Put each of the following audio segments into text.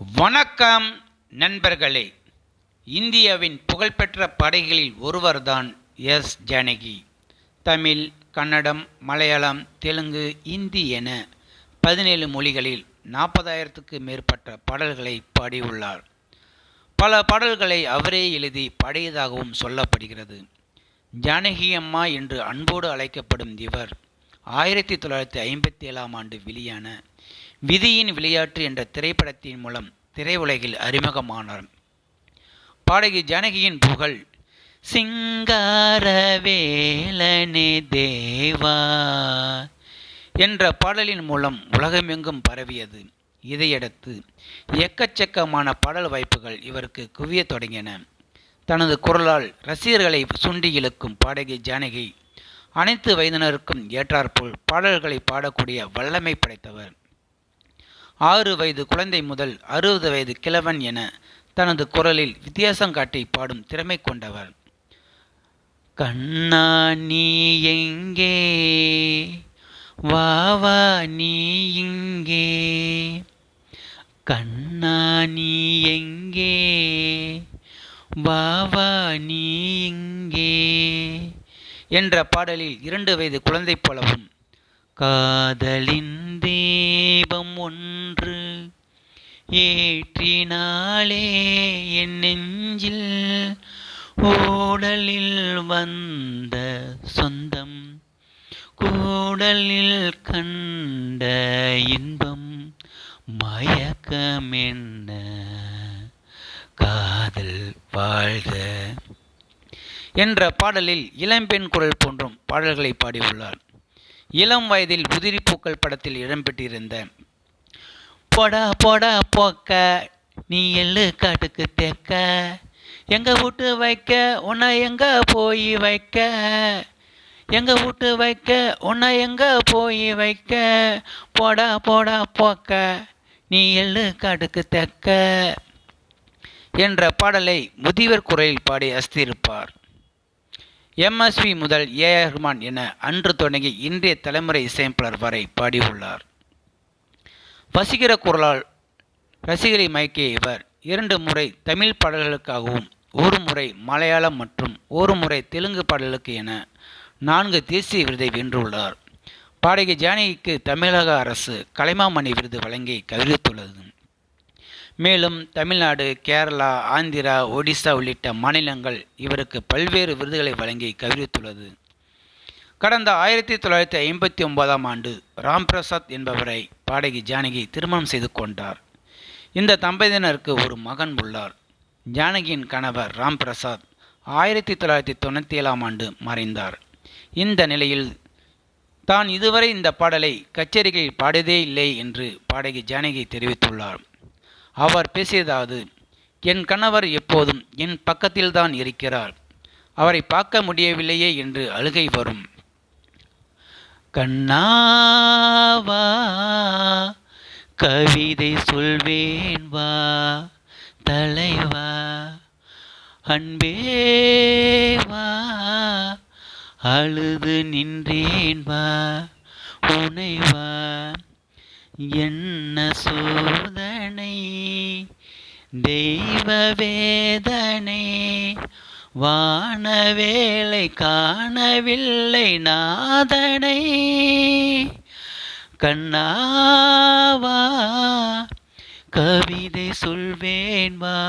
வணக்கம் நண்பர்களே. இந்தியாவின் புகழ்பெற்ற பாடகிகளில் ஒருவர்தான் எஸ். ஜானகி. தமிழ், கன்னடம், மலையாளம், தெலுங்கு, இந்தி என 17 மொழிகளில் 40,000க்கு மேற்பட்ட பாடல்களை பாடியுள்ளார். பல பாடல்களை அவரே எழுதி பாடியதாகவும் சொல்லப்படுகிறது. ஜானகி அம்மா என்று அன்போடு அழைக்கப்படும் இவர் 1957ஆம் ஆண்டு வெளியான விதியின் விளையாட்டு என்ற திரைப்படத்தின் மூலம் திரையுலகில் அறிமுகமானார். பாடகி ஜானகியின் புகழ் சிங்காரவேலனே தேவா என்ற பாடலின் மூலம் உலகமெங்கும் பரவியது. இதையடுத்து எக்கச்சக்கமான பாடல் வாய்ப்புகள் இவருக்கு குவிய தொடங்கின. தனது குரலால் ரசிகர்களை சுண்டி இழுக்கும் பாடகி ஜானகி அனைத்து வயதினருக்கும் ஏற்றாற்போல் பாடல்களை பாடக்கூடிய வல்லமை படைத்தவர். 6 வயது குழந்தை முதல் 60 வயது கிழவன் என தனது குரலில் வித்தியாசம் காட்டி பாடும் திறமை கொண்டவர். கண்ணா நீ எங்கே, வா வா நீ இங்கே, கண்ணா நீ எங்கே, வா வா நீ இங்கே என்ற பாடலில் 2 வயது குழந்தை போலவும், காதலின் தீபம் ஒன்று ஏற்றினாளே என் நெஞ்சில், ஓடலில் வந்த சொந்தம், கூடலில் கண்ட இன்பம், மயக்கம் என்ன காதல் வாழ்க என்ற பாடலில் இளம்பெண் குரல் போன்றும் பாடல்களை பாடியுள்ளார். இளம் வயதில் உதிரி பூக்கள் படத்தில் இடம்பெற்றிருந்த போடா போடா போக்க நீ எள்ளு காட்டுக்கு தேக்க, எங்க வீட்டு வைக்க உன்னை எங்க போய் வைக்க, எங்க வீட்டு வைக்க உன்னை எங்க போய் வைக்க, போடா போடா போக்க நீ எள்ளு காட்டுக்கு தேக்க என்ற பாடலை முதியவர் குரலில் பாடி அசத்தியிருப்பார். MSV முதல் A.R. ரஹ்மான் என அன்று தொடங்கி இன்றைய தலைமுறை இசையமைப்பாளர் வரை பாடியுள்ளார். வசீகர குரலால் ரசிகரை மயக்கிய இவர் 2 முறை தமிழ் பாடல்களுக்காகவும் 1 முறை மலையாளம் மற்றும் 1 முறை தெலுங்கு பாடல்களுக்கு என 4 தேசிய விருதை வென்றுள்ளார். பாடகி ஜானகிக்கு தமிழக அரசு கலைமாமணி விருது வழங்கி கௌரவித்துள்ளது. மேலும் தமிழ்நாடு, கேரளா, ஆந்திரா, ஒடிசா உள்ளிட்ட மாநிலங்கள் இவருக்கு பல்வேறு விருதுகளை வழங்கி கௌரவித்துள்ளது. கடந்த 1959ஆம் ஆண்டு ராம்பிரசாத் என்பவரை பாடகி ஜானகி திருமணம் செய்து கொண்டார். இந்த தம்பதியினருக்கு ஒரு மகன் உள்ளார். ஜானகியின் கணவர் ராம்பிரசாத் 1997ஆம் ஆண்டு மறைந்தார். இந்த நிலையில் தான் இதுவரை இந்த பாடலை கச்சேரிகளில் பாடியதே இல்லை என்று பாடகி ஜானகி தெரிவித்துள்ளார். அவர் பேசியதாவது, என் கணவர் எப்போதும் என் பக்கத்தில்தான் இருக்கிறார், அவரை பார்க்க முடியவில்லையே என்று அழுகை வரும். கண்ணாவா கவிதை சொல்வேன் வா, தலைவா அன்பேவா அழுது நின்றேன் வா, உனைவா என்ன சோதனை தெய்வ வேதனை, வானவேளை காணவில்லை நாதனை, கண்ணாவா கவிதை சொல்வேன் வா,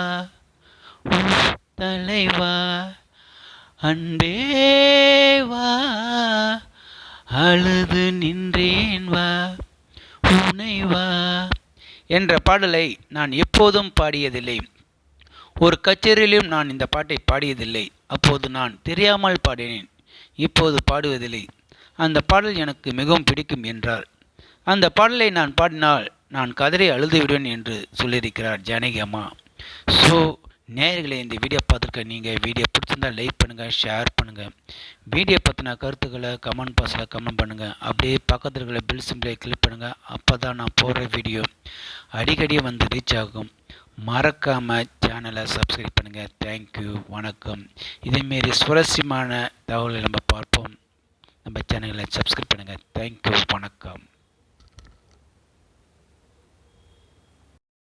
தலைவா அன்பேவா அழுது நின்றேன் வா, உனைவா என்ற பாடலை நான் எப்போதும் பாடியதில்லை. ஒரு கச்சேரியிலும் நான் இந்த பாட்டை பாடியதில்லை. அப்போது நான் தெரியாமல் பாடினேன், இப்போது பாடுவதில்லை. அந்த பாடல் எனக்கு மிகவும் பிடிக்கும் என்றார். அந்த பாடலை நான் பாடினால் நான் கதறி அழுதுவிடுவேன் என்று சொல்லியிருக்கிறார் ஜானகி அம்மா. ஸோ நேயர்களே, இந்த வீடியோ பார்த்துருக்க நீங்கள் வீடியோ பிடிச்சிருந்தால் லைக் பண்ணுங்கள், ஷேர் பண்ணுங்கள். வீடியோ பற்றின கருத்துக்களை கமெண்ட் பாக்ஸில் கமெண்ட் பண்ணுங்கள். அப்படியே பக்கத்தில் இருக்கிற பெல் சிம்பிளை கிளிக் பண்ணுங்கள். அப்போ தான் நான் போடுற வீடியோ அடிக்கடி வந்து ரீச் ஆகும். மறக்காமல் சேனலை சப்ஸ்கிரைப் பண்ணுங்கள். தேங்க்யூ, வணக்கம். இதேமாரி சுவாரஸ்யமான தகவல்களை நம்ம பார்ப்போம். நம்ம சேனலை சப்ஸ்கிரைப் பண்ணுங்கள். தேங்க்யூ, வணக்கம்.